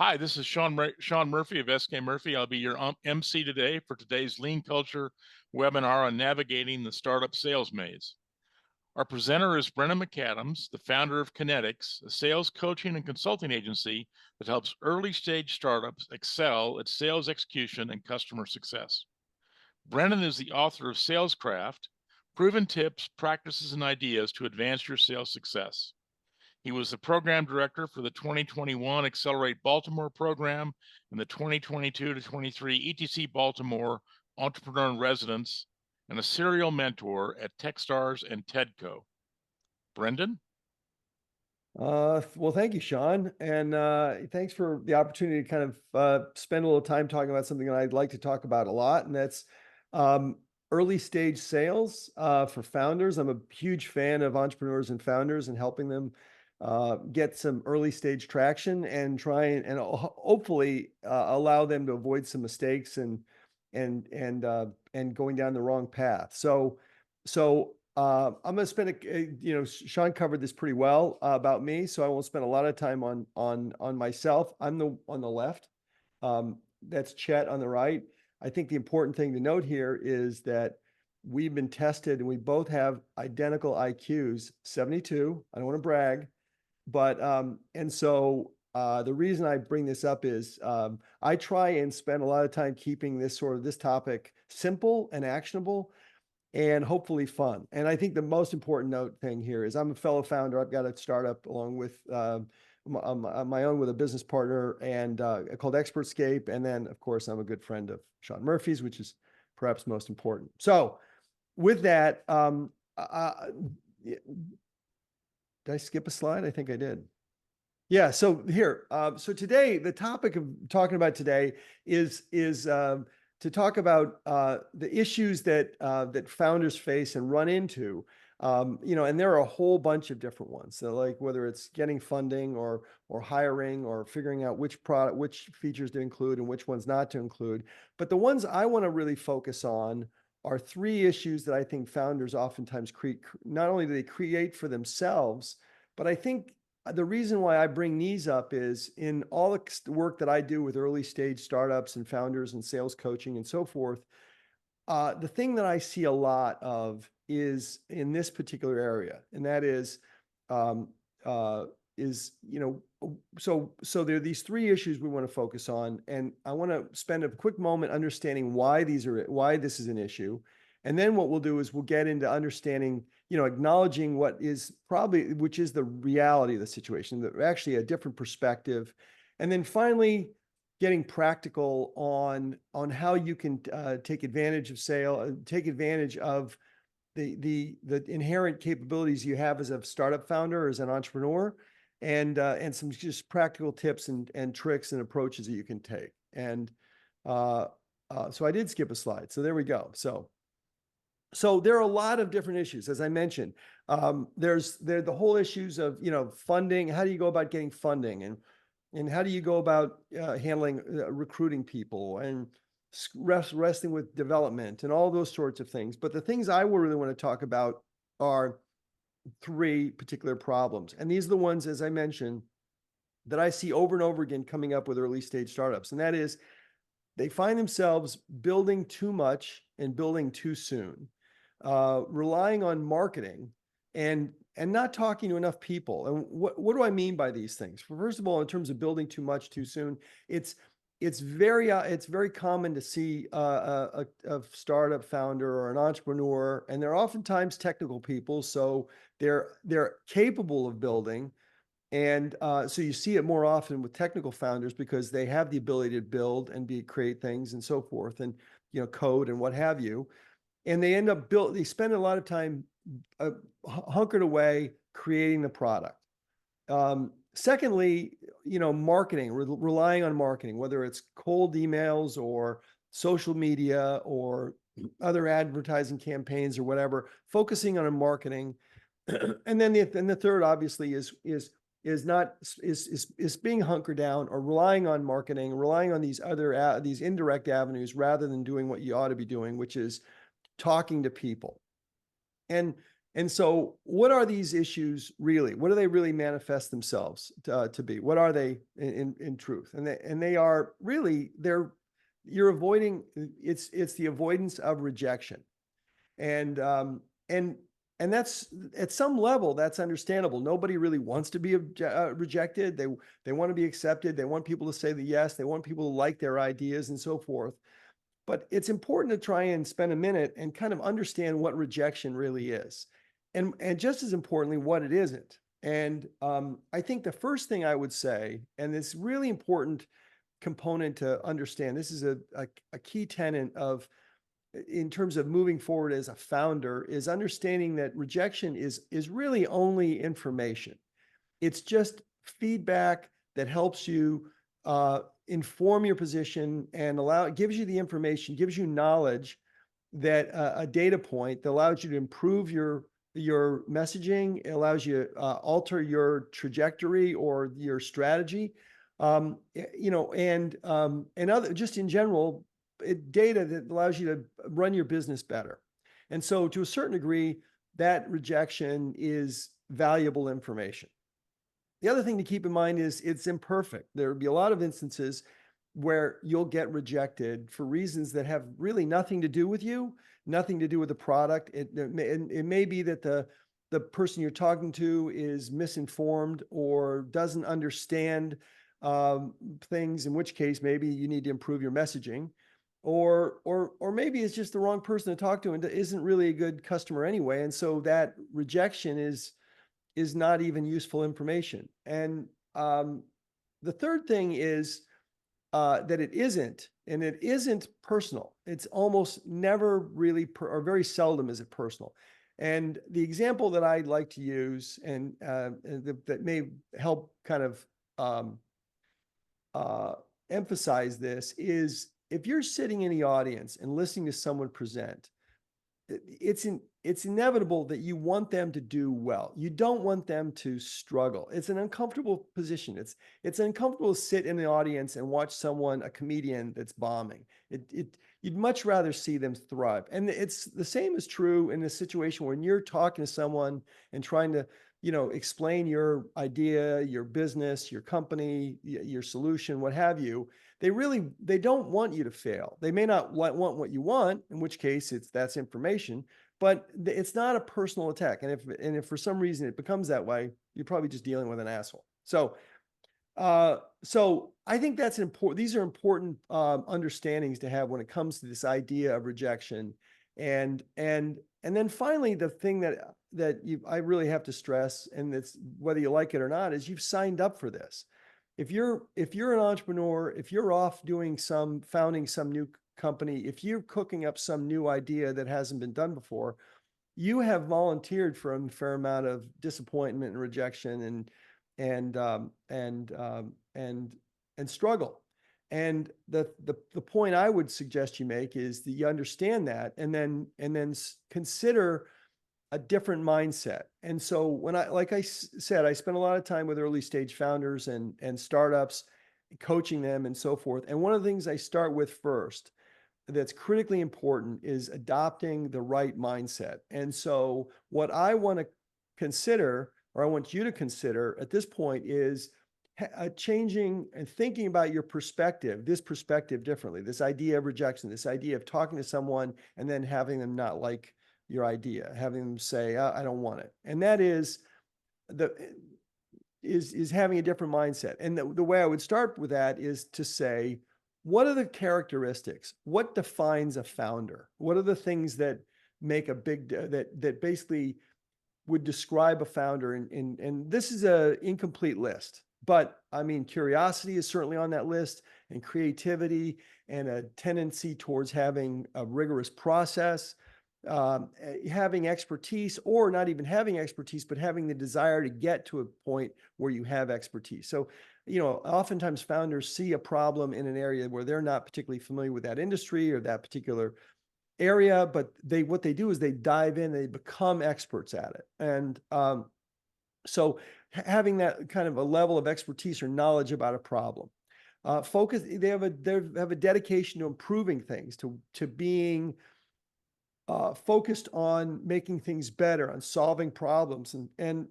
Hi, this is Sean Murphy of SK Murphy. I'll be your MC today for today's Lean Culture webinar on navigating the startup sales maze. Our presenter is Brendan McAdams, the founder of Kiinetics, a sales coaching and consulting agency that helps early stage startups excel at sales execution and customer success. Brendan is the author of Salescraft, proven tips, practices, and ideas to advance your sales success. He was the program director for the 2021 Accelerate Baltimore program and the 2022 to 23 ETC Baltimore Entrepreneur in Residence, and a serial mentor at Techstars and TEDco. Brendan? Well, thank you, Sean. And thanks for the opportunity to kind of spend a little time talking about something that I'd like to talk about a lot, and that's um, early stage sales for founders. I'm a huge fan of entrepreneurs and founders and helping them get some early stage traction and try and hopefully allow them to avoid some mistakes and going down the wrong path. So I'm going to spend Sean covered this pretty well about me, so I won't spend a lot of time on myself. I'm on the left. That's Chet on the right. I think the important thing to note here is that we've been tested and we both have identical IQs, 72. I don't want to brag, but the reason I bring this up is I try and spend a lot of time keeping this topic simple and actionable and hopefully fun. And I think the most important thing here is I'm a fellow founder. I've got a startup along with my own with a business partner and called Expertscape. And then, of course, I'm a good friend of Sean Murphy's, which is perhaps most important. So with that, did I skip a slide? I think I did. Yeah. So here, so today, the topic of talking about today is to talk about the issues that that founders face and run into. And there are a whole bunch of different ones. So, like whether it's getting funding or hiring or figuring out which features to include and which ones not to include. But the ones I want to really focus on are three issues that I think founders oftentimes create. Not only do they create for themselves, but I think the reason why I bring these up is in all the work that I do with early stage startups and founders and sales coaching and so forth. The thing that I see a lot of is in this particular area, and that um, so there are these three issues we want to focus on, and I want to spend a quick moment understanding why this is an issue, and then what we'll do is we'll get into understanding, acknowledging which is the reality of the situation, that actually a different perspective, and then finally getting practical on how you can take advantage of the inherent capabilities you have as a startup founder or as an entrepreneur, and some just practical tips and tricks and approaches that you can take. And so I did skip a slide. So there we go. So there are a lot of different issues, as I mentioned. There's the whole issues of funding. How do you go about getting funding, and how do you go about handling recruiting people and wrestling with development and all those sorts of things. But the things I really want to talk about are three particular problems, and these are the ones, as I mentioned, that I see over and over again coming up with early stage startups, and that is they find themselves building too much and building too soon. Relying on marketing and not talking to enough people. And what do I mean by these things? First of all, in terms of building too much too soon, it's very common to see a startup founder or an entrepreneur, and they're oftentimes technical people, so they're capable of building. And so you see it more often with technical founders because they have the ability to build and create things and so forth, and code and what have you. And they spend a lot of time hunkered away creating the product. Secondly, marketing, relying on marketing, whether it's cold emails or social media or other advertising campaigns or whatever, focusing on marketing. And then the third obviously is being hunkered down or relying on marketing, relying on these indirect avenues rather than doing what you ought to be doing, which is talking to people. And And so what are these issues really? What do they really manifest themselves to be? What are they in truth? And they are really, you're avoiding, it's the avoidance of rejection. And and and that's, at some level, that's understandable. Nobody really wants to be rejected. They want to be accepted. They want people to say the yes. They want people to like their ideas and so forth. But it's important to try and spend a minute and kind of understand what rejection really is, and just as importantly, what it isn't. And I think the first thing I would say, and it's really important component to understand, this is a key tenet of, in terms of moving forward as a founder, is understanding that rejection is really only information. It's just feedback that helps you inform your position and gives you the information, gives you knowledge, that a data point that allows you to improve your messaging. It allows you to alter your trajectory or your strategy, and other, just in general, data that allows you to run your business better. And so, to a certain degree, that rejection is valuable information. The other thing to keep in mind is it's imperfect. There will be a lot of instances where you'll get rejected for reasons that have really nothing to do with you, nothing to do with the product. It may be that the person you're talking to is misinformed or doesn't understand things, in which case maybe you need to improve your messaging. Or maybe it's just the wrong person to talk to and isn't really a good customer anyway. And so that rejection is not even useful information. And the third thing is that it isn't personal. It's almost never really, or very seldom is it personal. And the example that I'd like to use, and that may help kind of emphasize this, is if you're sitting in the audience and listening to someone present, it's inevitable that you want them to do well. You don't want them to struggle. It's an uncomfortable position. It's uncomfortable to sit in the audience and watch a comedian that's bombing. You'd much rather see them thrive. And it's the same is true in a situation when you're talking to someone and trying to, explain your idea, your business, your company, your solution, what have you. They don't want you to fail. They may not want what you want, in which case that's information, but it's not a personal attack. And if for some reason it becomes that way, you're probably just dealing with an asshole. So I think that's important. These are important understandings to have when it comes to this idea of rejection. And then finally, the thing that I really have to stress, and it's whether you like it or not, is you've signed up for this. If you're an entrepreneur, if you're off founding some new company, if you're cooking up some new idea that hasn't been done before, you have volunteered for a fair amount of disappointment and rejection and struggle. And the point I would suggest you make is that you understand that, and then consider a different mindset. And so like I said, I spent a lot of time with early stage founders and startups, coaching them and so forth. And one of the things I start with first that's critically important is adopting the right mindset. And so what I want to consider, or I want you to consider at this point, is changing and thinking about your perspective, this perspective differently, this idea of rejection, this idea of talking to someone and then having them not like your idea, having them say, I don't want it. And that is having a different mindset. And the way I would start with that is to say, what are the characteristics? What defines a founder? What are the things that make that basically would describe a founder? And this is an incomplete list, but I mean, curiosity is certainly on that list, and creativity, and a tendency towards having a rigorous process, having expertise, or not even having expertise, but having the desire to get to a point where you have expertise. So, oftentimes founders see a problem in an area where they're not particularly familiar with that industry or that particular area, but what they do is they dive in, they become experts at it. And so having that kind of a level of expertise or knowledge about a problem, they have a dedication to improving things, to being focused on making things better, on solving problems, and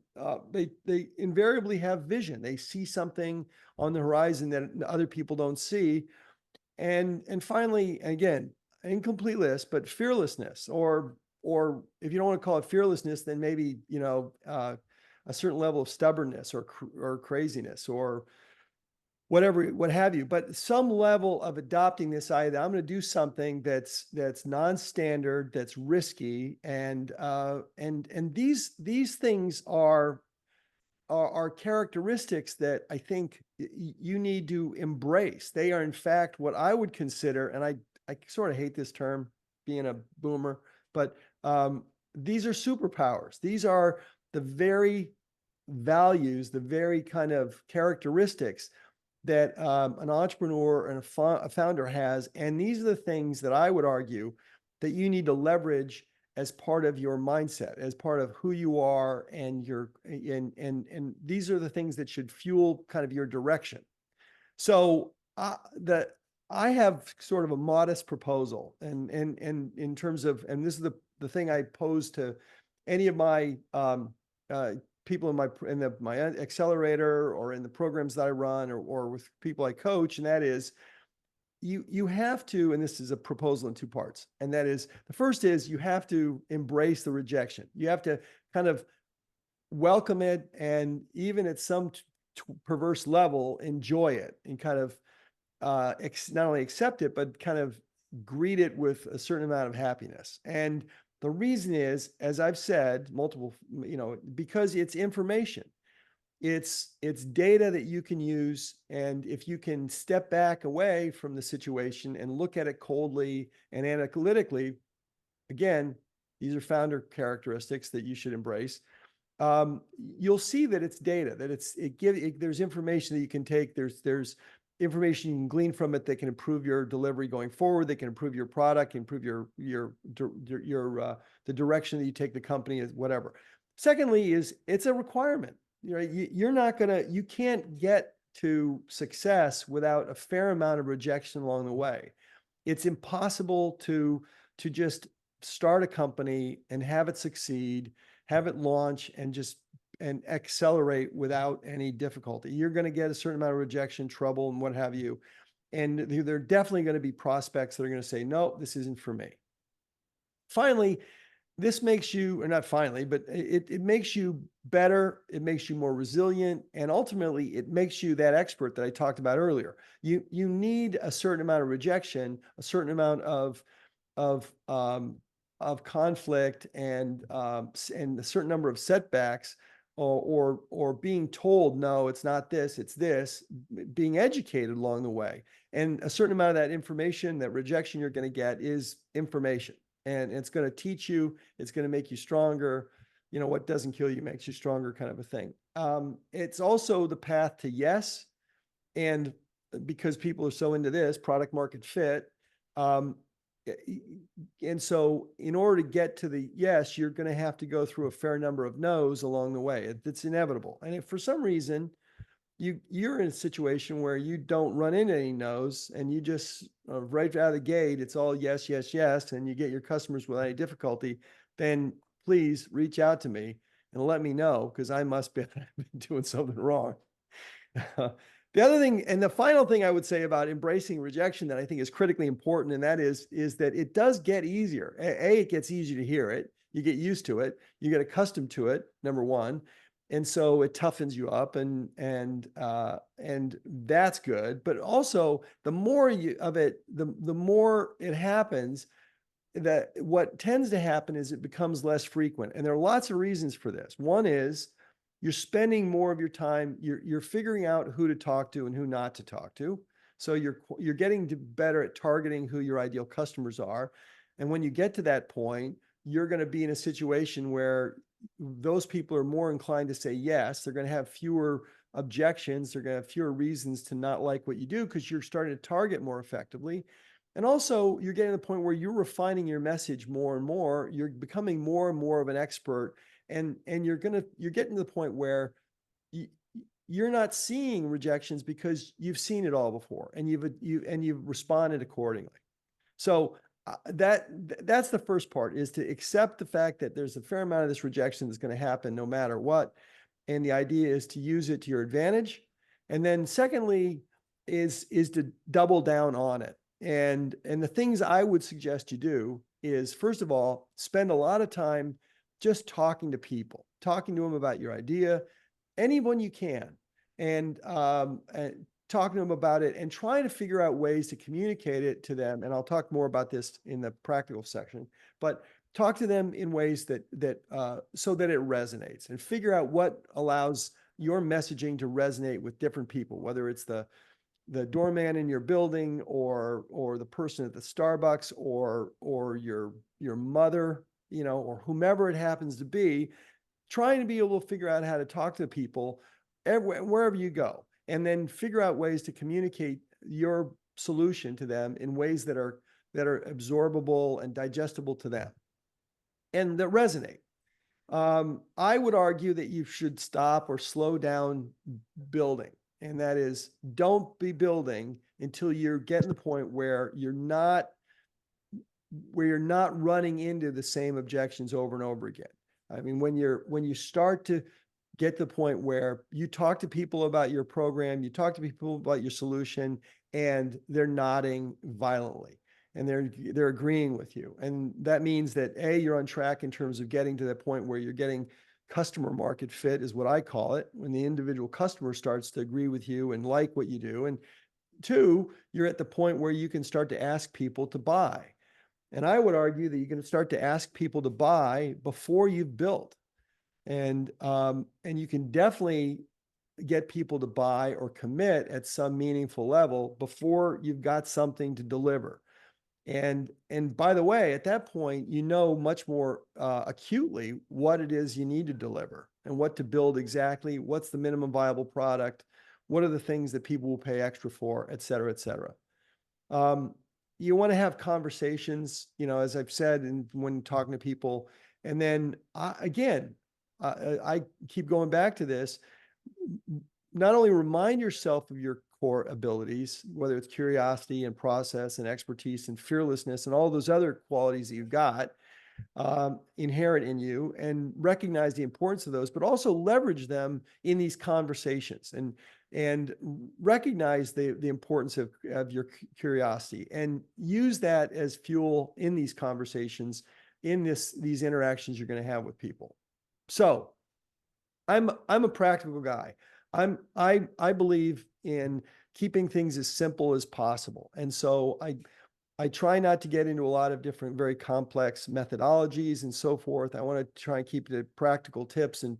they invariably have vision. They see something on the horizon that other people don't see. And finally, again, incomplete list, but fearlessness, or if you don't want to call it fearlessness, then maybe, a certain level of stubbornness or craziness or whatever, what have you, but some level of adopting this idea that I'm going to do something that's non-standard, that's risky, and these things are characteristics that I think you need to embrace. They are, in fact, what I would consider, and I sort of hate this term, being a boomer, but these are superpowers. These are the very values, the very kind of characteristics that an entrepreneur and a founder has. And these are the things that I would argue that you need to leverage as part of your mindset, as part of who you are, and these are the things that should fuel kind of your direction. So I have sort of a modest proposal, and in terms of, and this is the thing I pose to any of my people in my accelerator or in the programs that I run, or with people I coach, and that is, you have to, and this is a proposal in two parts, and that is, the first is you have to embrace the rejection. You have to kind of welcome it, and even at some perverse level, enjoy it, and kind of not only accept it, but kind of greet it with a certain amount of happiness. And the reason is, as I've said multiple, because it's information. It's data that you can use, and if you can step back away from the situation and look at it coldly and analytically, again, these are founder characteristics that you should embrace. You'll see that it's data, that there's information that you can take. There's information you can glean from it that can improve your delivery going forward. That can improve your product, improve the direction that you take the company, is whatever. Secondly, is it's a requirement. You can't get to success without a fair amount of rejection along the way. It's impossible to just start a company and have it succeed, have it launch, and accelerate without any difficulty. You're going to get a certain amount of rejection, trouble, and what have you. And there are definitely going to be prospects that are going to say, no, this isn't for me. Finally, this makes you, or not finally, but it makes you better. It makes you more resilient. And ultimately, it makes you that expert that I talked about earlier. You need a certain amount of rejection, a certain amount of conflict, and a certain number of setbacks, or being told, no, it's not this, it's this, being educated along the way. And a certain amount of that information, that rejection you're going to get, is information. And it's going to teach you, it's going to make you stronger. What doesn't kill you makes you stronger, kind of a thing. It's also the path to yes. And because people are so into this product market fit, and so in order to get to the yes, you're going to have to go through a fair number of no's along the way. It's inevitable. And if for some reason you're in a situation where you don't run into any no's, and you just right out of the gate, it's all yes, yes, yes, and you get your customers without any difficulty, then please reach out to me and let me know, because I must be doing something wrong. The other thing, and the final thing I would say about embracing rejection that I think is critically important, and that is that it does get easier. It gets easier to hear it. You get used to it. You get accustomed to it, number one. And so it toughens you up, and that's good. But also, the more of it, the more it happens, that what tends to happen is it becomes less frequent. And there are lots of reasons for this. One is, you're spending more of your time, you're figuring out who to talk to and who not to talk to. So you're getting better at targeting who your ideal customers are. And when you get to that point, you're going to be in a situation where those people are more inclined to say yes. They're going to have fewer objections. They're going to have fewer reasons to not like what you do, because you're starting to target more effectively. And also, you're getting to the point where you're refining your message more and more. You're becoming more and more of an expert, and you're getting to the point where you're not seeing rejections because you've seen it all before, and you've responded accordingly. So that's the first part, is to accept the fact that there's a fair amount of this rejection that's going to happen no matter what. And the idea is to use it to your advantage. And then secondly is to double down on it. And the things I would suggest you do is, first of all, spend a lot of time just talking to people, talking to them about your idea, anyone you can, and talking to them about it and trying to figure out ways to communicate it to them. And I'll talk more about this in the practical section, but talk to them in ways so that it resonates, and figure out what allows your messaging to resonate with different people, whether it's the doorman in your building, or the person at the Starbucks, or your mother, or whomever it happens to be. Trying to be able to figure out how to talk to people wherever you go, and then figure out ways to communicate your solution to them in ways that are absorbable and digestible to them, and that resonate. I would argue that you should stop or slow down building. And that is, don't be building until you're getting to the point where you're not running into the same objections over and over again. I mean, when you start to get to the point where you talk to people about your program, you talk to people about your solution, and they're nodding violently, and they're agreeing with you. And that means that you're on track in terms of getting to that point where you're getting customer market fit, is what I call it, when the individual customer starts to agree with you and like what you do. And two, you're at the point where you can start to ask people to buy. And I would argue that you can start to ask people to buy before you've built. And you can definitely get people to buy or commit at some meaningful level before you've got something to deliver. And by the way, at that point, much more acutely what it is you need to deliver and what to build exactly, what's the minimum viable product, what are the things that people will pay extra for, et cetera, et cetera. You want to have conversations, as I've said, and when talking to people. And then I keep going back to this. Not only remind yourself of your core abilities, whether it's curiosity and process and expertise and fearlessness and all those other qualities that you've got inherent in you, and recognize the importance of those, but also leverage them in these conversations, and recognize the importance of your curiosity, and use that as fuel in these conversations, in these interactions you're going to have with people. So I'm a practical guy. I believe in keeping things as simple as possible. And so I try not to get into a lot of different, very complex methodologies and so forth. I want to try and keep the practical tips and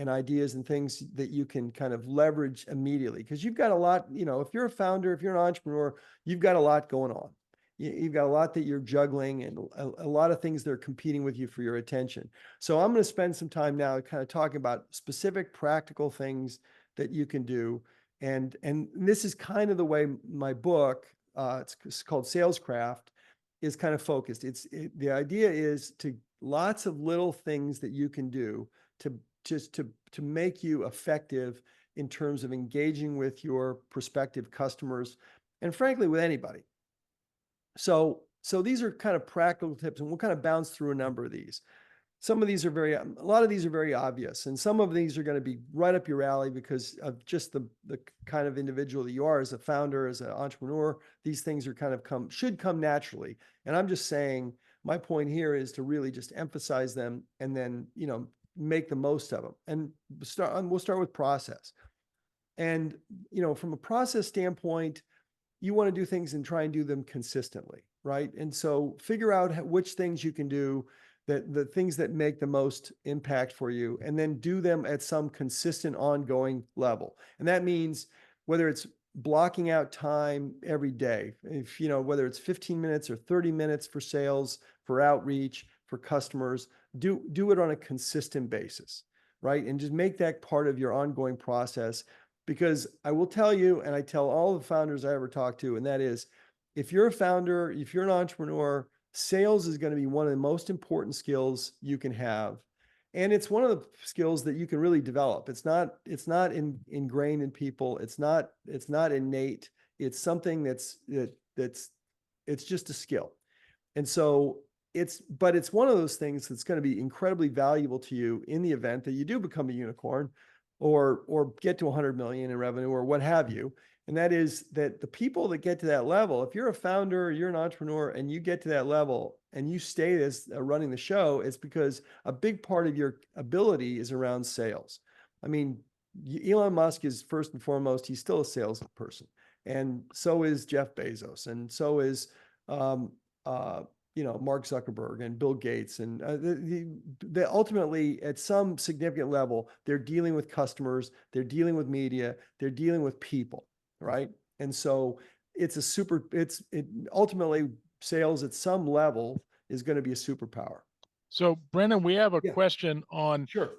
ideas and things that you can kind of leverage immediately. Because you've got a lot, if you're a founder, if you're an entrepreneur, you've got a lot going on. You've got a lot that you're juggling, and a lot of things that are competing with you for your attention. So I'm going to spend some time now kind of talking about specific practical things that you can do. And this is kind of the way my book, it's called Salescraft, is kind of focused. The idea is to lots of little things that you can do to make you effective in terms of engaging with your prospective customers, and frankly, with anybody. So these are kind of practical tips, and we'll kind of bounce through a number of these. A lot of these are very obvious, and some of these are going to be right up your alley because of just the kind of individual that you are as a founder, as an entrepreneur. These things should come naturally. And I'm just saying, my point here is to really just emphasize them, and then, make the most of them. And we'll start with process. And, from a process standpoint, you want to do things and try and do them consistently, right? And so figure out which things you can do, the things that make the most impact for you, and then do them at some consistent, ongoing level. And that means whether it's blocking out time every day, whether it's 15 minutes or 30 minutes for sales, for outreach, for customers, do it on a consistent basis, right? And just make that part of your ongoing process. Because I will tell you, and I tell all the founders I ever talk to, and that is, if you're a founder, if you're an entrepreneur, sales is going to be one of the most important skills you can have. And it's one of the skills that you can really develop. It's not ingrained in people. It's not innate. It's something it's just a skill. And so but it's one of those things that's going to be incredibly valuable to you in the event that you do become a unicorn or get to 100 million in revenue or what have you. And that is that the people that get to that level, if you're a founder, you're an entrepreneur, and you get to that level and you stay as running the show, it's because a big part of your ability is around sales. I mean, Elon Musk is first and foremost, he's still a salesperson. And so is Jeff Bezos. And so is, um, uh, Mark Zuckerberg and Bill Gates. And they ultimately, at some significant level, they're dealing with customers, they're dealing with media, they're dealing with people, right? And so ultimately sales at some level is going to be a superpower. So Brendan, we have a Yeah, question on sure.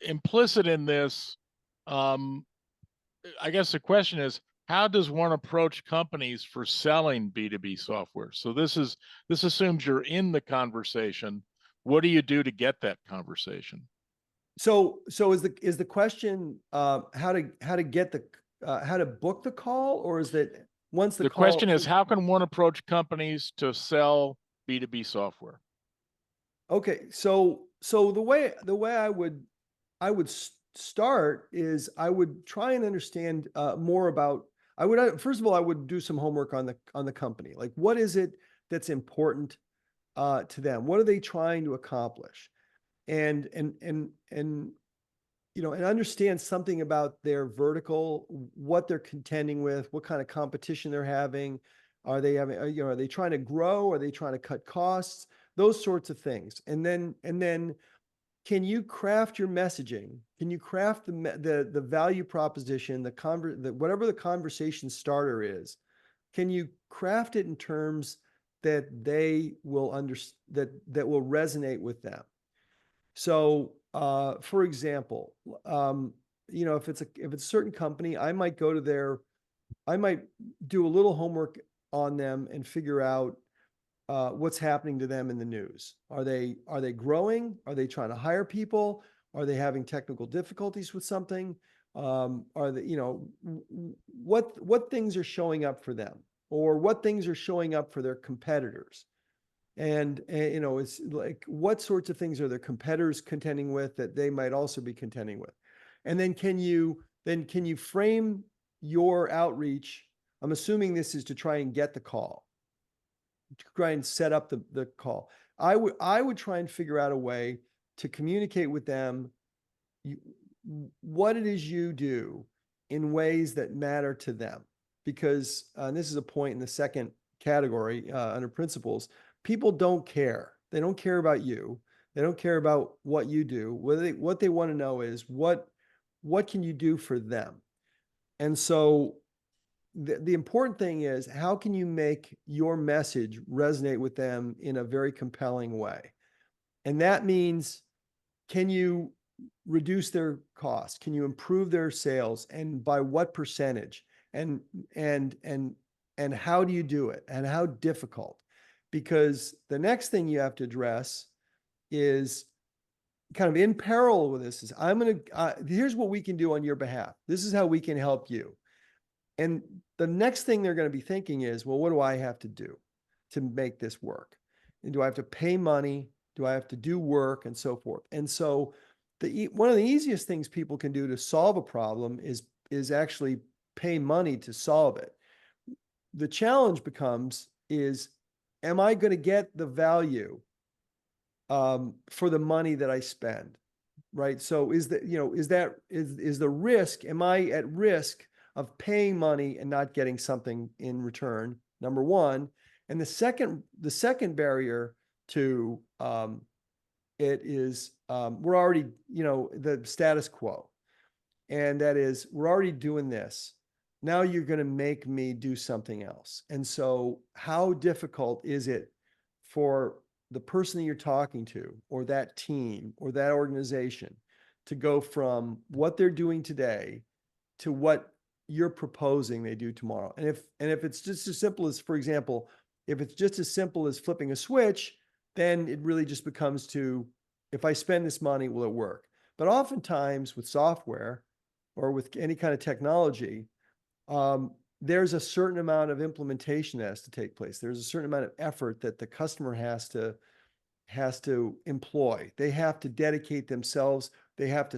implicit in this. Um, I guess the question is, how does one approach companies for selling B2B software? So this assumes you're in the conversation. What do you do to get that conversation? So is the question how to get how to book the call, or is that once the The question call? is, how can one approach companies to sell B2B software? Okay, so the way I would start is I would try and understand more about. First of all, I would do some homework on the company. Like, what is it that's important to them? What are they trying to accomplish? And and understand something about their vertical, what they're contending with, what kind of competition they're having. Are they having, are they trying to grow? Are they trying to cut costs? Those sorts of things. And then can you craft your messaging? Can you craft the value proposition, whatever the conversation starter is? Can you craft it in terms that they will that will resonate with them? So, for example, if it's a certain company, I might do a little homework on them and figure out what's happening to them in the news. Are they growing? Are they trying to hire people? Are they having technical difficulties with something? Are they, what things are showing up for them, or what things are showing up for their competitors? And it's like, what sorts of things are their competitors contending with that they might also be contending with? And then can you frame your outreach? I'm assuming this is to try and get the call, to try and set up the call. I would try and figure out a way to communicate with them what it is you do in ways that matter to them. Because and this is a point in the second category under principles, people don't care. They don't care about you. They don't care about what you do. What they want to know is what can you do for them? And so the important thing is, how can you make your message resonate with them in a very compelling way? And that means, can you reduce their costs? Can you improve their sales? And by what percentage? And and and and how do you do it? And how difficult? Because the next thing you have to address is, kind of in parallel with this, is here's what we can do on your behalf. This is how we can help you. And the next thing they're going to be thinking is, well, what do I have to do to make this work? And do I have to pay money? Do I have to do work, and so forth? And so one of the easiest things people can do to solve a problem is actually pay money to solve it. The challenge becomes is, am I going to get the value for the money that I spend? Right. So is the risk, am I at risk of paying money and not getting something in return? Number one. And the second barrier to it is, we're already, the status quo. And that is, we're already doing this. Now you're going to make me do something else. And so how difficult is it for the person that you're talking to, or that team, or that organization, to go from what they're doing today to what you're proposing they do tomorrow? And if it's just as simple as, for example, if it's just as simple as flipping a switch, then it really just becomes to, if I spend this money, will it work? But oftentimes with software or with any kind of technology, there's a certain amount of implementation that has to take place. There's a certain amount of effort that the customer has to employ. They have to dedicate themselves. They have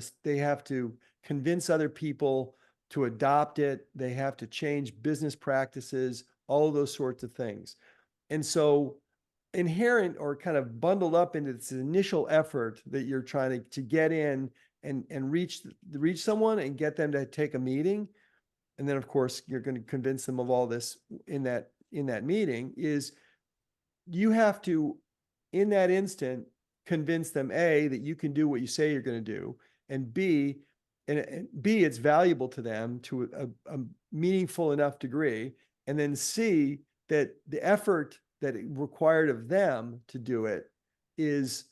to convince other people to adopt it. They have to change business practices, all those sorts of things. And so inherent or kind of bundled up into this initial effort that you're trying to get in and reach someone and get them to take a meeting. And then of course you're going to convince them of all this in that meeting, is you have to, in that instant, convince them, A, that you can do what you say you're going to do, and B, it's valuable to them to a meaningful enough degree, and then C, that the effort that it required of them to do it is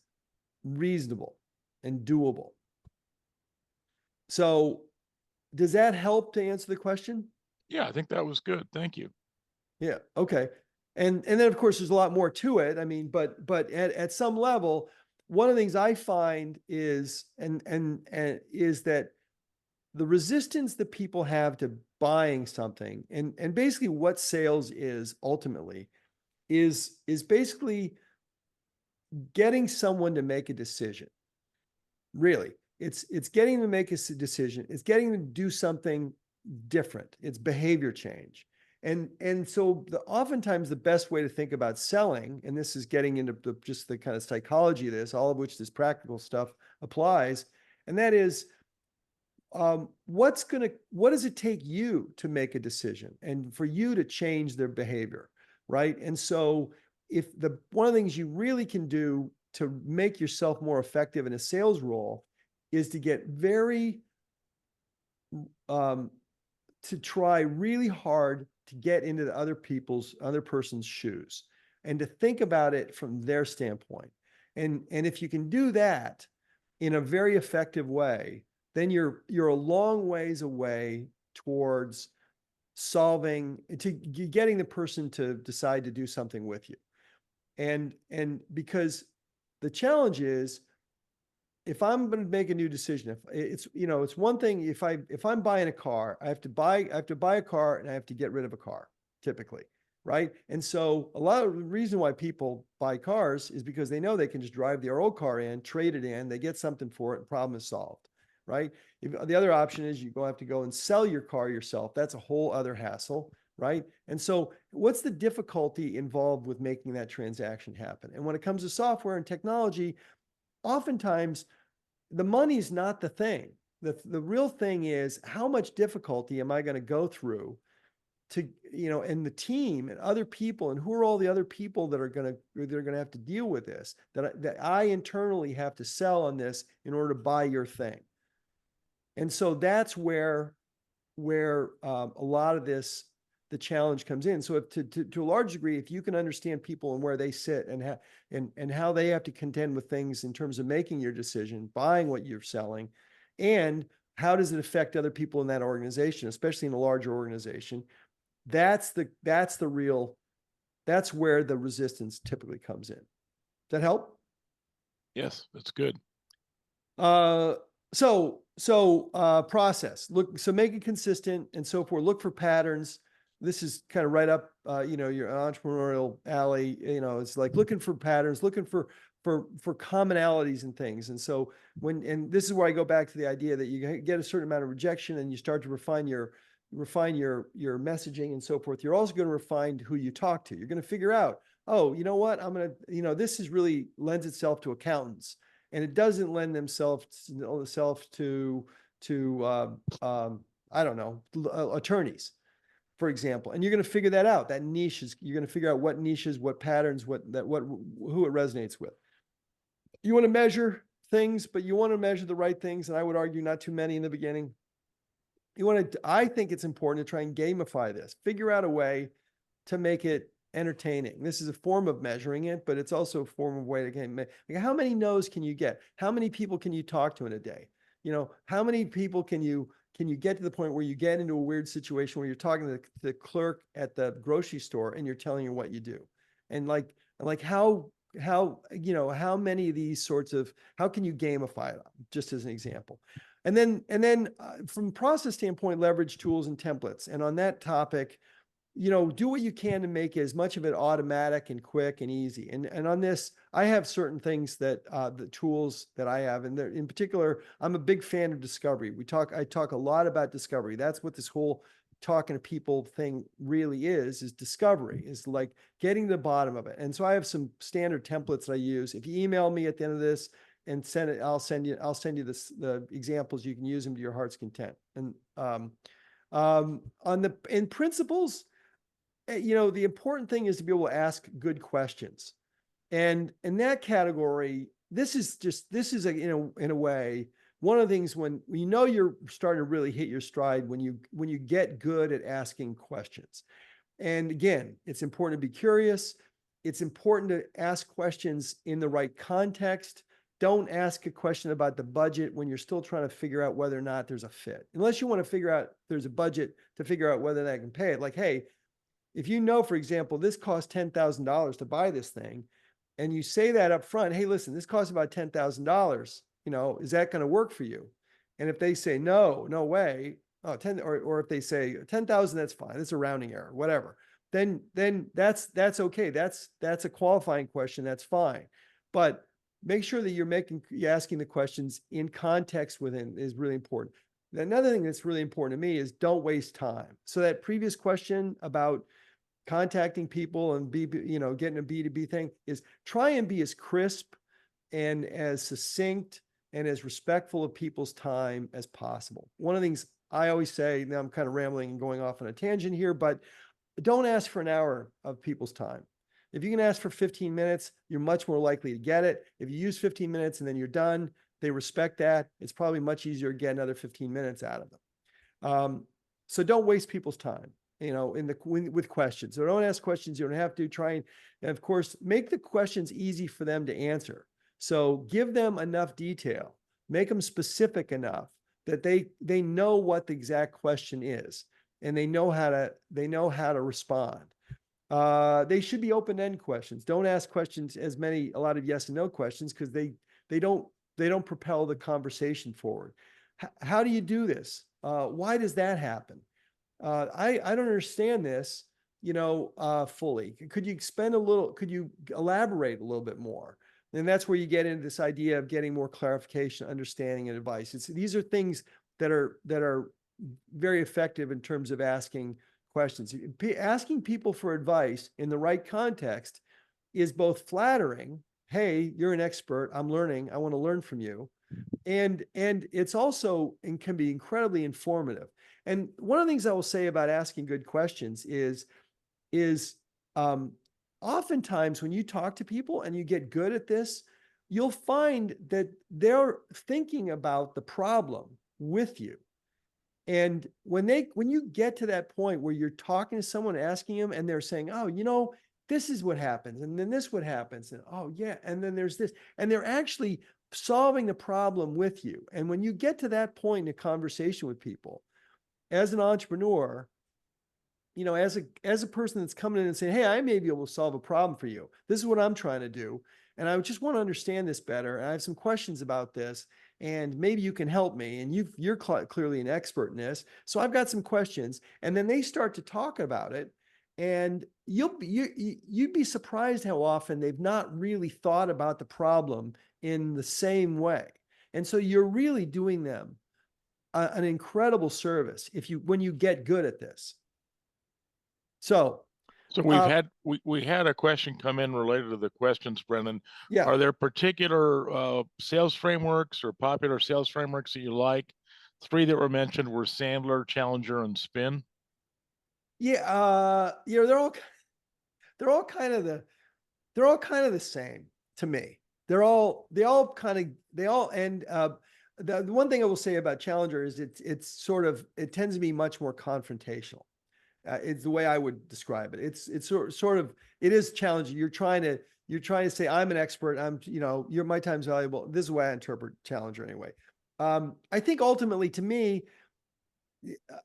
reasonable and doable. So does that help to answer the question? Yeah, I think that was good. Thank you. Yeah. Okay. And then of course there's a lot more to it. I mean, but at some level, one of the things I find is is that the resistance that people have to buying something, and basically what sales is ultimately is basically getting someone to make a decision. Really, it's getting them to make a decision. It's getting them to do something different. It's behavior change. And so oftentimes the best way to think about selling, and this is getting into just the kind of psychology of this, all of which this practical stuff applies, and that is, what does it take you to make a decision and for you to change their behavior, right? And so if one of the things you really can do to make yourself more effective in a sales role is to get to try really hard to get into the other person's shoes and to think about it from their standpoint. And if you can do that in a very effective way, then you're a long ways away towards getting the person to decide to do something with you. And because the challenge is, if I'm going to make a new decision, if it's one thing, if I'm buying a car, I have to buy a car and I have to get rid of a car typically, right? And so a lot of the reason why people buy cars is because they know they can just drive their old car in, trade it in, they get something for it, and problem is solved, right? The other option is you have to go and sell your car yourself. That's a whole other hassle, right? And so what's the difficulty involved with making that transaction happen? And when it comes to software and technology, oftentimes the money's not the thing. The real thing is, how much difficulty am I going to go through to, and the team and other people, and who are all the other people that are going to have to deal with this, that I internally have to sell on this in order to buy your thing. And so that's where a lot of this, the challenge comes in. So if to a large degree, if you can understand people and where they sit and how they have to contend with things in terms of making your decision, buying what you're selling, and how does it affect other people in that organization, especially in a larger organization, that's where the resistance typically comes in. Does that help? Yes, that's good. Process. Make it consistent and so forth. Look for patterns. This is kind of right up, your entrepreneurial alley. It's like looking for patterns, looking for commonalities and things. And so and this is where I go back to the idea that you get a certain amount of rejection and you start to refine your messaging and so forth. You're also going to refine who you talk to. You're going to figure out, oh, you know what? This is really lends itself to accountants, and it doesn't lend themselves to I don't know, attorneys, for example. And you're going to figure that out. That niche you're going to figure out what niches, what patterns, who it resonates with. You want to measure things, but you want to measure the right things. And I would argue not too many in the beginning. I think it's important to try and gamify this, figure out a way to make it entertaining. This is a form of measuring it, but it's also a form of way to game. Like, how many no's can you get? How many people can you talk to in a day? How many people can you get to the point where you get into a weird situation where you're talking to the clerk at the grocery store and you're telling her what you do? And how many of these sorts of, how can you gamify it, just as an example? And then from process standpoint, leverage tools and templates. And on that topic, do what you can to make as much of it automatic and quick and easy. And on this, I have certain things that the tools that I have, and in particular, I'm a big fan of discovery. I talk a lot about discovery. That's what this whole talking to people thing really is discovery, is like getting to the bottom of it. And so I have some standard templates that I use. If you email me at the end of this and send it, I'll send you the examples. You can use them to your heart's content. And in principles, the important thing is to be able to ask good questions. And in that category, this is in a way, one of the things when you're starting to really hit your stride, when you get good at asking questions. And again, it's important to be curious. It's important to ask questions in the right context. Don't ask a question about the budget when you're still trying to figure out whether or not there's a fit. Unless you want to figure out there's a budget to figure out whether they can pay it. Like, hey, if for example, this costs $10,000 to buy this thing, and you say that up front, hey, listen, this costs about $10,000, is that going to work for you? And if they say, no way, or if they say 10,000, that's fine. It's a rounding error, whatever. Then that's okay. That's a qualifying question. That's fine. But make sure that you're asking the questions in context within is really important. Another thing that's really important to me is don't waste time. So that previous question about contacting people and getting a B2B thing is try and be as crisp and as succinct and as respectful of people's time as possible. One of the things I always say, now I'm kind of rambling and going off on a tangent here, but don't ask for an hour of people's time. If you can ask for 15 minutes, you're much more likely to get it. If you use 15 minutes and then you're done, they respect that. It's probably much easier to get another 15 minutes out of them. So don't waste people's time, with questions. So don't ask questions you don't have to. Try and of course, make the questions easy for them to answer. So give them enough detail, make them specific enough that they know what the exact question is, and they know how to respond. They should be open-end questions. Don't ask questions a lot of yes and no questions, because they don't propel the conversation forward. How do you do this? Why does that happen? I don't understand this, fully. Could you elaborate a little bit more? And that's where you get into this idea of getting more clarification, understanding, and advice. These are things that are very effective in terms of asking questions. Asking people for advice in the right context is both flattering. Hey, you're an expert. I'm learning. I want to learn from you. And it's also, and can be incredibly informative. And one of the things I will say about asking good questions is oftentimes when you talk to people and you get good at this, you'll find that they're thinking about the problem with you. And when you get to that point where you're talking to someone, asking them, and they're saying, oh, this is what happens, and then this what happens, and oh yeah, and then there's this, and they're actually solving the problem with you. And when you get to that point in a conversation with people, as an entrepreneur, as a person that's coming in and saying, hey, I may be able to solve a problem for you. This is what I'm trying to do. And I just want to understand this better. And I have some questions about this, and maybe you can help me. And you're clearly an expert in this. So I've got some questions. And then they start to talk about it. And you'd be surprised how often they've not really thought about the problem in the same way. And so you're really doing them an incredible service when you get good at this. So we had a question come in related to the questions, Brendan. Yeah. Are there particular sales frameworks or popular sales frameworks that you like? 3 that were mentioned were Sandler, Challenger, and Spin. Yeah, they're all kind of the same to me. The one thing I will say about Challenger is it tends to be much more confrontational. It's the way I would describe it. It's sort of it is challenging. You're trying to say, I'm an expert. My time's valuable. This is the way I interpret Challenger anyway. I think ultimately, to me,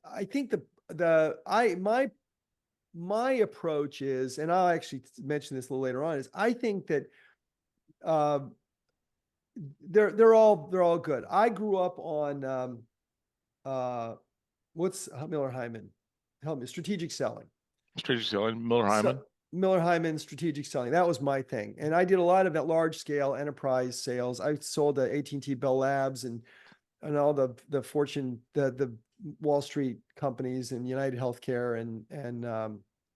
I think my approach is, and I'll actually mention this a little later on, is I think that they're all good. I grew up on what's Miller Hyman? Help me, strategic selling. Strategic selling, Miller So Hyman. Miller Hyman strategic selling. That was my thing. And I did a lot of that large scale enterprise sales. I sold the AT&T Bell Labs and all the Fortune, the Wall Street companies and United Healthcare and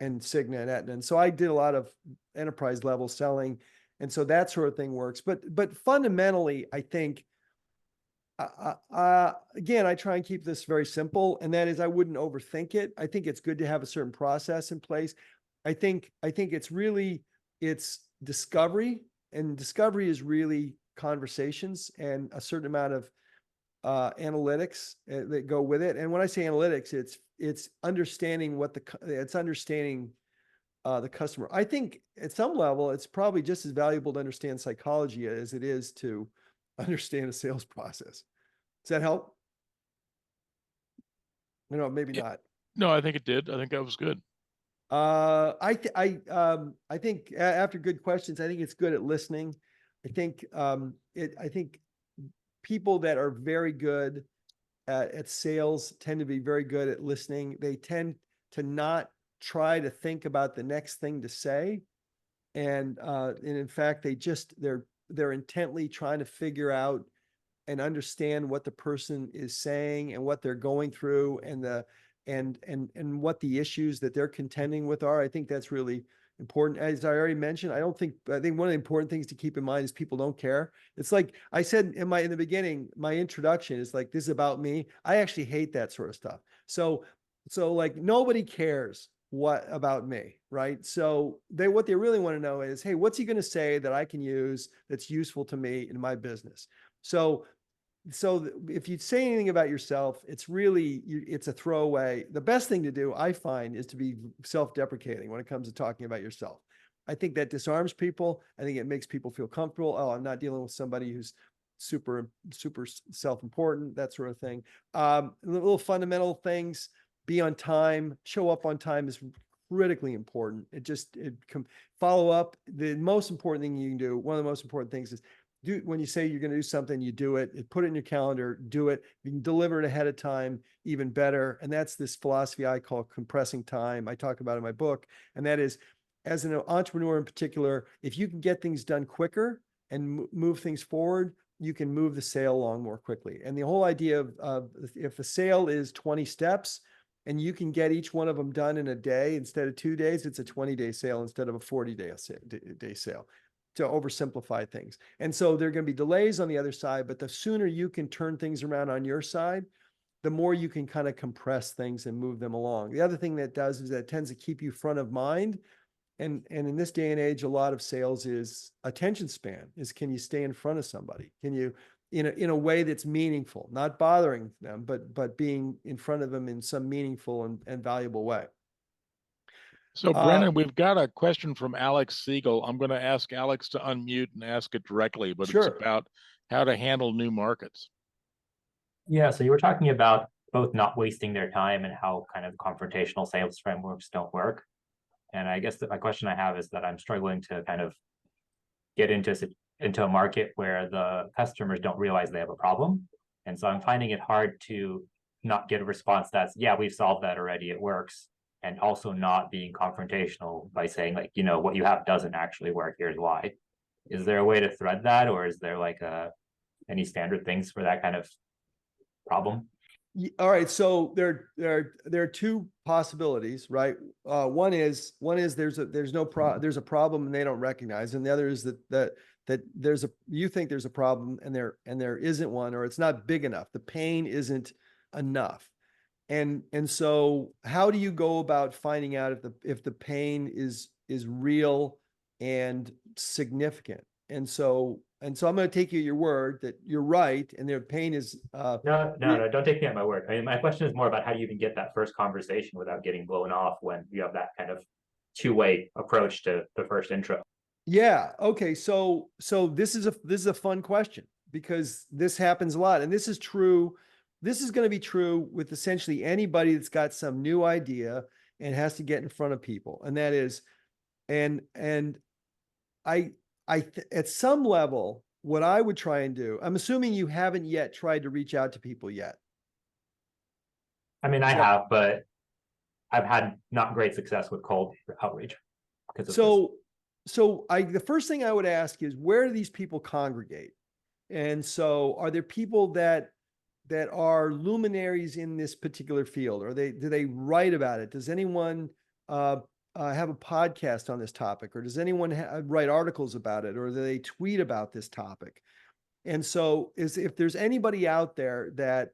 Cigna and Aetna. And so I did a lot of enterprise level selling. And so that sort of thing works. But fundamentally, I think again, I try and keep this very simple, and that is I wouldn't overthink it. I think it's good to have a certain process in place. I think it's discovery, and discovery is really conversations and a certain amount of analytics that go with it. And when I say analytics, it's understanding the customer. I think at some level, it's probably just as valuable to understand psychology as it is to understand a sales process. Does that help? No, maybe Yeah, not. no, I think it did. I think that was good. I think after good questions, I think it's good at listening. I think I think people that are very good at sales tend to be very good at listening. They tend to not try to think about the next thing to say, and in fact, they're intently trying to figure out and understand what the person is saying and what they're going through and what the issues that they're contending with are. I think that's really important. As I already mentioned, I think one of the important things to keep in mind is people don't care. It's like I said in the beginning, my introduction is like, this is about me. I actually hate that sort of stuff. So like nobody cares what about me, right? So what they really want to know is, hey, what's he going to say that I can use that's useful to me in my business? So if you say anything about yourself, it's a throwaway. The best thing to do, I find, is to be self-deprecating when it comes to talking about yourself. I think that disarms people. I think it makes people feel comfortable. Oh, I'm not dealing with somebody who's super self-important, that sort of thing. Little fundamental things: be on time, show up on time is critically important. Follow up. The most important thing you can do, one of the most important things is when you say you're going to do something, you do it, put it in your calendar, do it. You can deliver it ahead of time, even better. And that's this philosophy I call compressing time. I talk about it in my book. And that is, as an entrepreneur in particular, if you can get things done quicker and move things forward, you can move the sale along more quickly. And the whole idea of if the sale is 20 steps and you can get each one of them done in a day instead of 2 days, it's a 20-day sale instead of a 40-day sale, to oversimplify things. And so there are going to be delays on the other side, but the sooner you can turn things around on your side, the more you can kind of compress things and move them along. The other thing that does is that it tends to keep you front of mind. And in this day and age, a lot of sales is attention span, is can you stay in front of somebody? Can you, in a way that's meaningful, not bothering them, but being in front of them in some meaningful and valuable way. So, Brennan, we've got a question from Alex Siegel. I'm going to ask Alex to unmute and ask it directly, but it's Sure. about how to handle new markets. Yeah, so you were talking about both not wasting their time and how kind of confrontational sales frameworks don't work. And I guess that my question I have is that I'm struggling to kind of get into a market where the customers don't realize they have a problem. And so I'm finding it hard to not get a response that's, yeah, we've solved that already, it works. And also not being confrontational by saying, like, you know, what you have doesn't actually work, here's why. Is there a way to thread that, or is there like any standard things for that kind of problem? All right, so there are two possibilities, right? One is there's a problem and they don't recognize, and the other is that you think there's a problem and there isn't one, or it's not big enough. The pain isn't enough. And so how do you go about finding out if the pain is real and significant? And so I'm going to take you at your word that you're right, and their pain is No, don't take me at my word. I mean, my question is more about how do you even get that first conversation without getting blown off when you have that kind of two-way approach to the first intro. Yeah. Okay. So this is a fun question because this happens a lot, and this is true. This is going to be true with essentially anybody that's got some new idea and has to get in front of people, and that is, and I at some level, what I would try and do, I'm assuming you haven't yet tried to reach out to people yet. I mean, I Is that- have, but I've had not great success with cold outreach because of this. So the first thing I would ask is, where do these people congregate? And so are there people that are luminaries in this particular field? Do they write about it? Does anyone have a podcast on this topic, or does anyone write articles about it, or do they tweet about this topic? And so if there's anybody out there that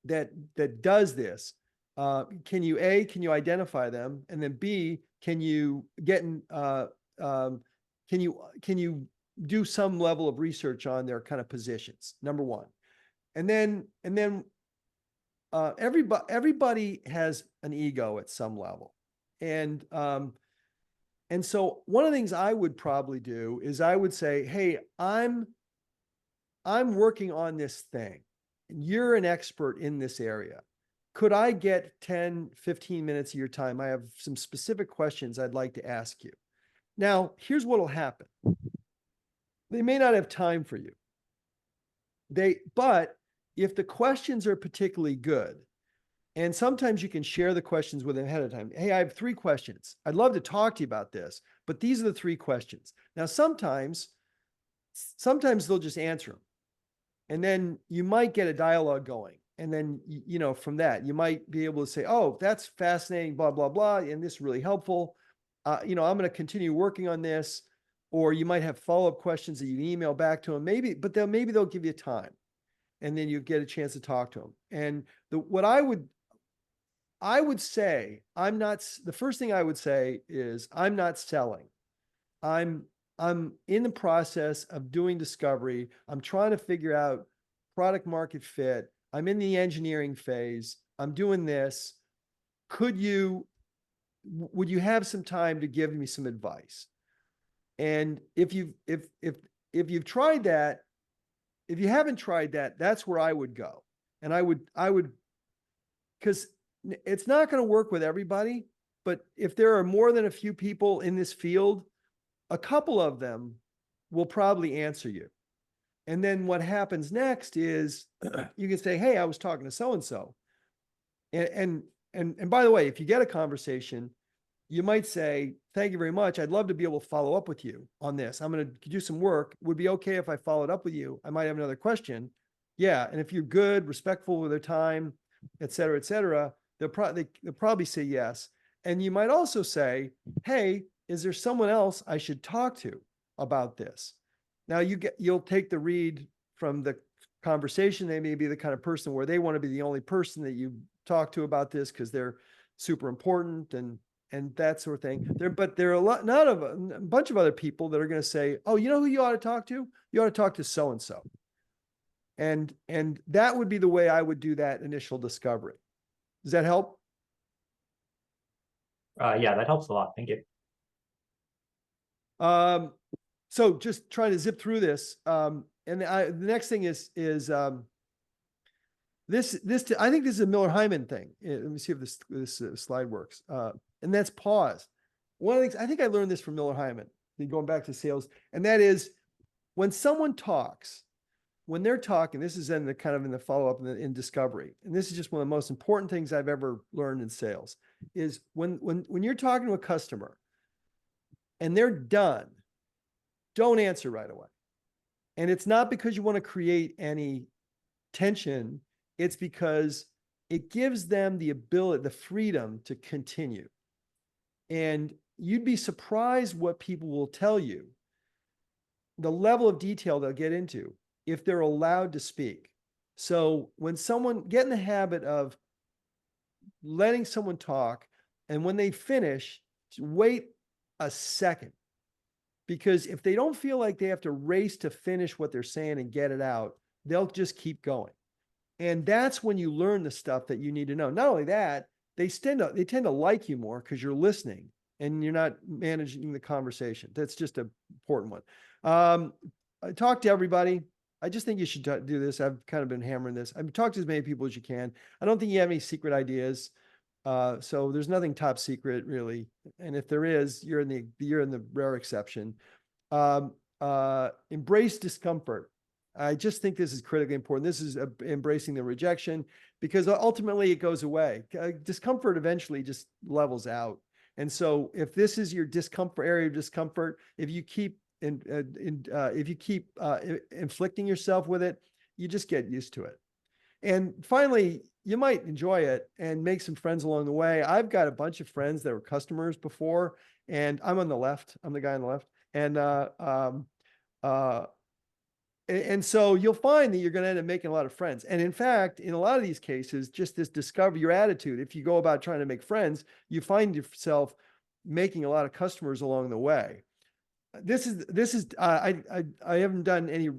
that does this, can you identify them, and then B, can you get in can you do some level of research on their kind of positions, number one. And then everybody has an ego at some level. And so one of the things I would probably do is I would say, hey, I'm working on this thing. You're an expert in this area. Could I get 10, 15 minutes of your time? I have some specific questions I'd like to ask you. Now, here's what'll happen. They may not have time for you. But if the questions are particularly good, and sometimes you can share the questions with them ahead of time. Hey, I have 3 questions. I'd love to talk to you about this, but these are the 3 questions. Now, sometimes they'll just answer them. And then you might get a dialogue going. And then, from that, you might be able to say, oh, that's fascinating, blah, blah, blah. And this is really helpful. I'm going to continue working on this. Or you might have follow-up questions that you can email back to them. Maybe they'll give you time. And then you get a chance to talk to them. And what I would say, the first thing I would say is, I'm not selling. I'm in the process of doing discovery. I'm trying to figure out product market fit. I'm in the engineering phase. I'm doing this. Would you have some time to give me some advice? And if you've tried that, if you haven't tried that, that's where I would go. And I would, because it's not going to work with everybody, but if there are more than a few people in this field, a couple of them will probably answer you. And then what happens next is you can say, hey, I was talking to so-and-so. And by the way, if you get a conversation, you might say, thank you very much. I'd love to be able to follow up with you on this. I'm going to do some work. Would be okay if I followed up with you? I might have another question. Yeah. And if you're good, respectful with their time, et cetera, they'll probably say yes. And you might also say, hey, is there someone else I should talk to about this? Now you'll take the read from the conversation. They may be the kind of person where they want to be the only person that you talk to about this because they're super important and that sort of thing. But there are a bunch of other people that are going to say, oh, you know who you ought to talk to? You ought to talk to so-and-so. And that would be the way I would do that initial discovery. Does that help? Yeah, that helps a lot. Thank you. So just trying to zip through this. And the next thing is this. I think this is a Miller-Hyman thing. Let me see if this slide works. And that's pause. One of the things, I think I learned this from Miller-Hyman, going back to sales, and that is when someone talks, when they're talking, this is in the follow-up in discovery. And this is just one of the most important things I've ever learned in sales is when you're talking to a customer and they're done, don't answer right away. And it's not because you want to create any tension. It's because it gives them the ability, the freedom to continue. And you'd be surprised what people will tell you, the level of detail they'll get into if they're allowed to speak. So when someone get in the habit of letting someone talk, and when they finish, wait a second. Because if they don't feel like they have to race to finish what they're saying and get it out, they'll just keep going. And that's when you learn the stuff that you need to know. Not only that, they tend to like you more because you're listening and you're not managing the conversation. That's just an important one. I talk to everybody. I just think you should do this. I've kind of been hammering this. I've talked to as many people as you can. I don't think you have any secret ideas. So there's nothing top secret really. And if there is, you're in the rare exception. embrace discomfort. I just think this is critically important. This is embracing the rejection, because ultimately it goes away. Discomfort eventually just levels out. And so if this is your discomfort area of discomfort, if you keep inflicting yourself with it, you just get used to it. And finally, you might enjoy it and make some friends along the way. I've got a bunch of friends that were customers before, and I'm on the left. I'm the guy on the left. And so you'll find that you're going to end up making a lot of friends. And in fact, in a lot of these cases, just this discover your attitude. If you go about trying to make friends, you find yourself making a lot of customers along the way. I haven't done any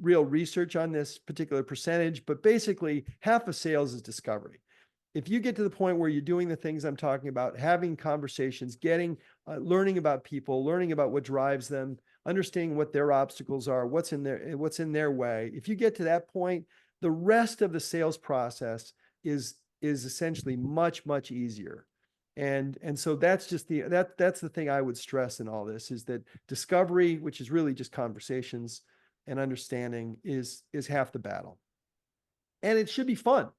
real research on this particular percentage, but basically half of sales is discovery. If you get to the point where you're doing the things I'm talking about, having conversations, learning about people, learning about what drives them, understanding what their obstacles are, what's in their way. If you get to that point, the rest of the sales process is essentially much, much easier. And so that's just that's the thing I would stress in all this, is that discovery, which is really just conversations and understanding, is half the battle. And it should be fun.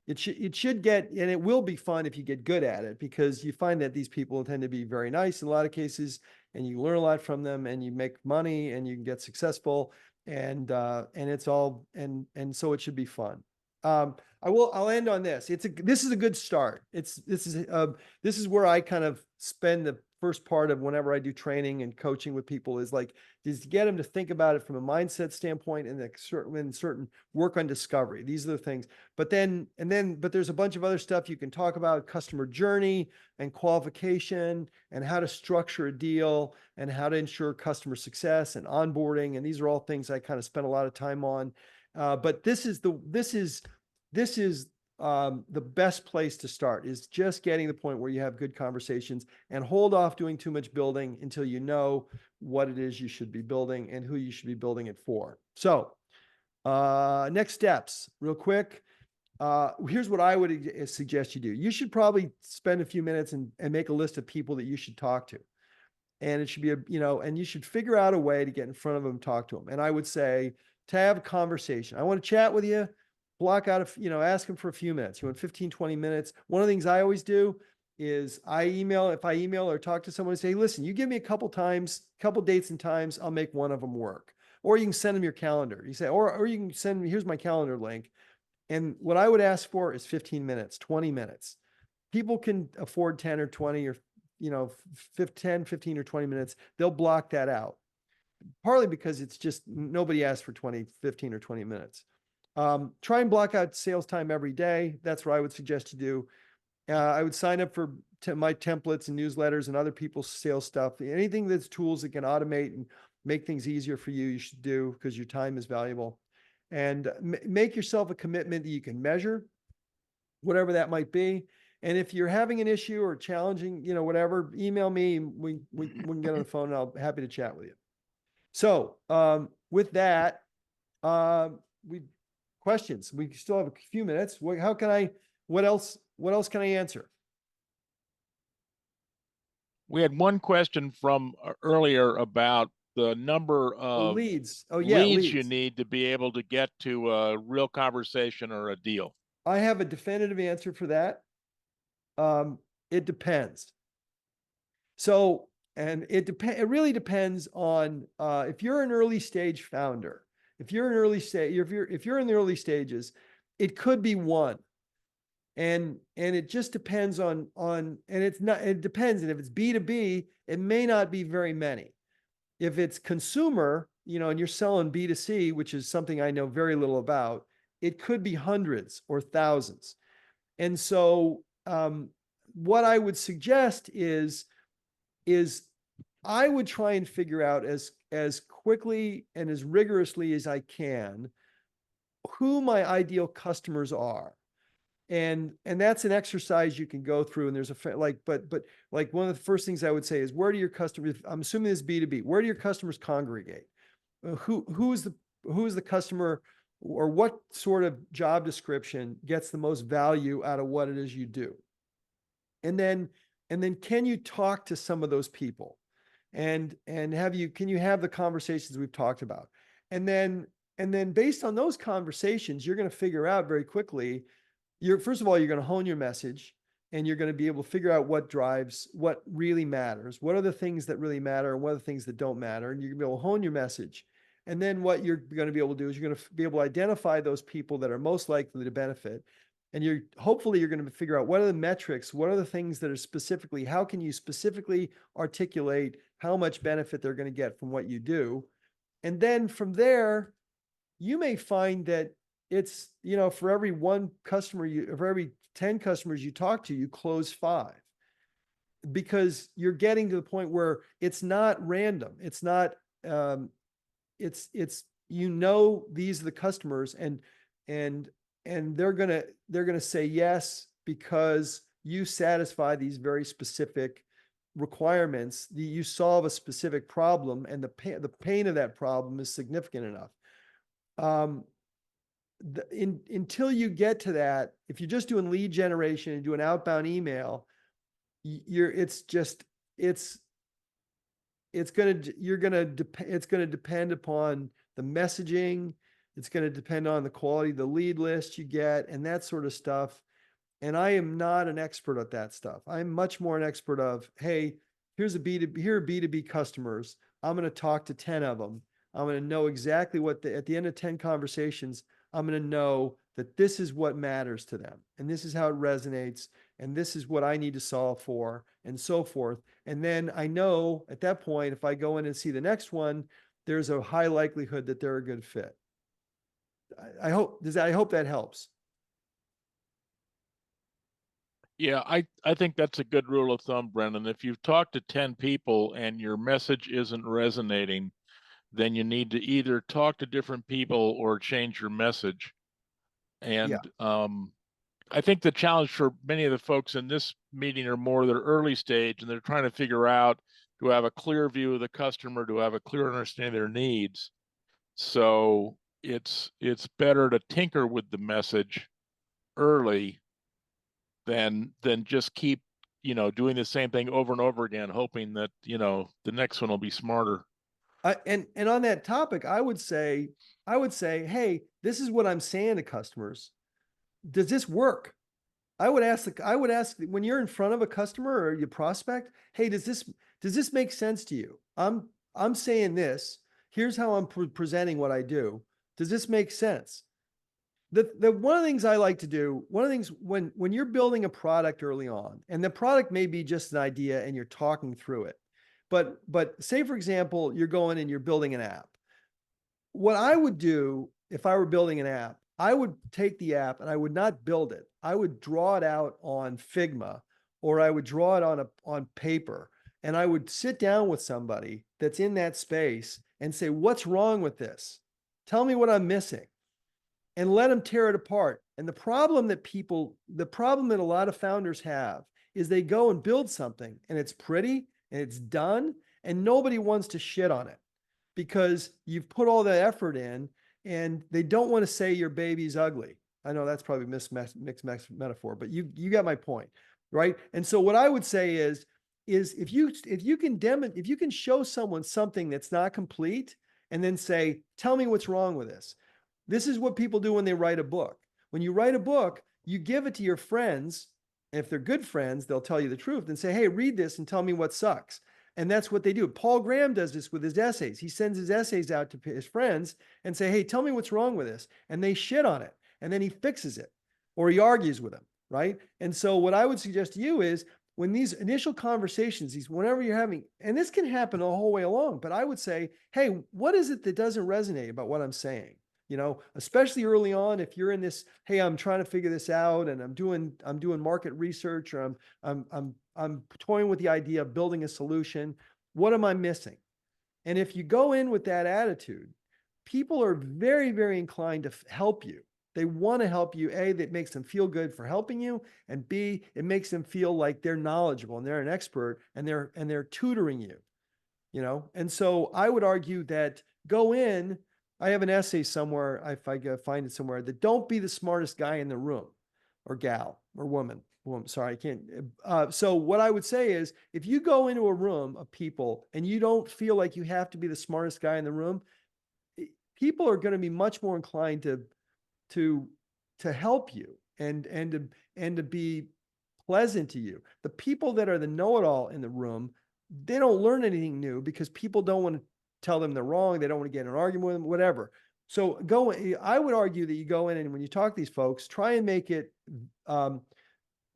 It should get, and it will be fun if you get good at it, because you find that these people tend to be very nice in a lot of cases, and you learn a lot from them, and you make money, and you can get successful, and it's all, and so it should be fun. I'll end on this. This is a good start. This is where I kind of spend the first part of whenever I do training and coaching with people, is to get them to think about it from a mindset standpoint, and certain work on discovery. These are the things. But there's a bunch of other stuff you can talk about: customer journey and qualification, and how to structure a deal, and how to ensure customer success and onboarding. And these are all things I kind of spend a lot of time on. But this is the best place to start, is just getting the point where you have good conversations, and hold off doing too much building until you know what it is you should be building and who you should be building it for. So next steps, real quick. Here's what I would suggest you do. You should probably spend a few minutes and make a list of people that you should talk to. And it should be and you should figure out a way to get in front of them and talk to them. And I would say, to have a conversation, I want to chat with you, block out, ask them for a few minutes. You want 15, 20 minutes. One of the things I always do is if I email or talk to someone and say, listen, you give me a couple dates and times, I'll make one of them work. Or you can send them your calendar. You say, or you can send me, here's my calendar link. And what I would ask for is 15 minutes, 20 minutes. People can afford 10 or 20 or 10, 15 or 20 minutes. They'll block that out. Partly because it's just, nobody asks for 15 or 20 minutes. Try and block out sales time every day. That's what I would suggest you do. I would sign up for my templates and newsletters and other people's sales stuff. Anything that's tools that can automate and make things easier for you, you should do, because your time is valuable. And make yourself a commitment that you can measure, whatever that might be. And if you're having an issue or challenging, whatever, email me. We can get on the phone, and I'll be happy to chat with you. So with that, questions. We still have a few minutes. What else can I answer? We had one question from earlier about the number of leads. Leads you need to be able to get to a real conversation or a deal. I have a definitive answer for that. It depends. So, and it really depends on if you're an early stage founder. If you're in the early stages, it could be one. And it just depends on it depends. And if it's B2B, it may not be very many. If it's consumer, and you're selling B2C, which is something I know very little about, it could be hundreds or thousands. And so what I would suggest is I would try and figure out as quickly and as rigorously as I can who my ideal customers are. And that's an exercise you can go through. And there's but one of the first things I would say is, where do your customers, I'm assuming this is B2B, where do your customers congregate? Who's the customer, or what sort of job description gets the most value out of what it is you do? And then can you talk to some of those people? and can you have the conversations we've talked about? And then based on those conversations, you're going to figure out very quickly, first of all, you're going to hone your message, and you're going to be able to figure out what really matters. What are the things that really matter, and what are the things that don't matter? And you're going to be able to hone your message. And then what you're going to be able to do is you're going to be able to identify those people that are most likely to benefit. And hopefully you're going to figure out what are the metrics, what are the things that are specifically, how can you specifically articulate how much benefit they're going to get from what you do. And then from there, you may find that it's, for every one customer, for every 10 customers you talk to, you close 5, because you're getting to the point where it's not random. It's not, it's, these are the customers, and they're going to say yes because you satisfy these very specific requirements. You solve a specific problem, and the pain of that problem is significant enough. Until you get to that, if you're just doing lead generation and do an outbound email, it's going to depend upon the messaging. It's going to depend on the quality of the lead list you get and that sort of stuff. And I am not an expert at that stuff. I'm much more an expert of, hey, here are B2B customers. I'm going to talk to 10 of them. I'm going to know exactly at the end of 10 conversations, I'm going to know that this is what matters to them, and this is how it resonates, and this is what I need to solve for, and so forth. And then I know at that point, if I go in and see the next one, there's a high likelihood that they're a good fit. I hope that helps. Yeah, I think that's a good rule of thumb, Brendan. If you've talked to 10 people and your message isn't resonating, then you need to either talk to different people or change your message. And I think the challenge for many of the folks in this meeting are more their early stage, and they're trying to figure out, to have a clear view of the customer, to have a clear understanding of their needs. So it's better to tinker with the message early than just keep, doing the same thing over and over again, hoping that, the next one will be smarter. And on that topic, I would say, hey, this is what I'm saying to customers. Does this work? I would ask when you're in front of a customer or your prospect, hey, does this make sense to you? I'm saying this. Here's how I'm presenting what I do. Does this make sense? The one of the things I like to do, one of the things when you're building a product early on, and the product may be just an idea and you're talking through it, but say, for example, you're going and you're building an app. What I would do if I were building an app, I would take the app and I would not build it. I would draw it out on Figma, or I would draw it on paper, and I would sit down with somebody that's in that space and say, what's wrong with this? Tell me what I'm missing, and let them tear it apart. And the problem that a lot of founders have is they go and build something, and it's pretty and it's done, and nobody wants to shit on it because you've put all that effort in, and they don't want to say your baby's ugly. I know that's probably mixed metaphor, but you got my point, right? And so what I would say is if you can show someone something that's not complete, and then say, tell me what's wrong with this. This is what people do when they write a book. When you write a book, you give it to your friends, and if they're good friends, they'll tell you the truth and say, hey, read this and tell me what sucks. And that's what they do. Paul Graham does this with his essays. He sends his essays out to his friends and say, hey, tell me what's wrong with this. And they shit on it. And then he fixes it, or he argues with them, right? And so what I would suggest to you is, when these initial conversations, whenever you're having, and this can happen the whole way along, but I would say, hey, what is it that doesn't resonate about what I'm saying? Especially early on, if you're in this, hey, I'm trying to figure this out, and I'm doing market research, or I'm toying with the idea of building a solution. What am I missing? And if you go in with that attitude, people are very, very inclined to help you. They want to help you. A, that makes them feel good for helping you, and B, it makes them feel like they're knowledgeable and they're an expert, and they're tutoring you. And so I would argue that go in. I have an essay somewhere, if I find it somewhere, that don't be the smartest guy in the room, or gal, or woman, Oh, I'm sorry, I can't. So what I would say is, if you go into a room of people and you don't feel like you have to be the smartest guy in the room, people are going to be much more inclined to help you and to be pleasant to you. The people that are the know-it-all in the room, they don't learn anything new because people don't want to tell them they're wrong. They don't want to get in an argument with them, whatever. So I would argue that you go in and when you talk to these folks, try and make it,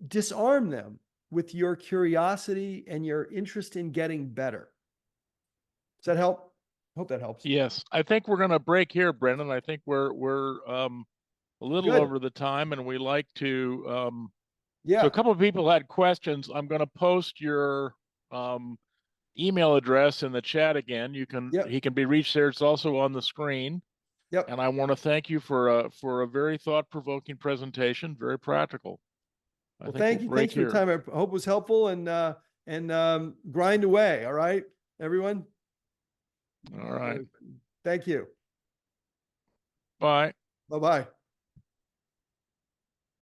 disarm them with your curiosity and your interest in getting better. Does that help? I hope that helps. Yes, I think we're going to break here, Brendan. I think we're a little Good. over the time, and we like to. So Yeah. a couple of people had questions. I'm going to post your email address in the chat again. Yep. He can be reached there. It's also on the screen. Yep. And I want to thank you for a very thought-provoking presentation, very practical. Well, thank you. Thanks for your time. I hope it was helpful and grind away. All right, everyone. All right. Thank you. Bye. Bye-bye.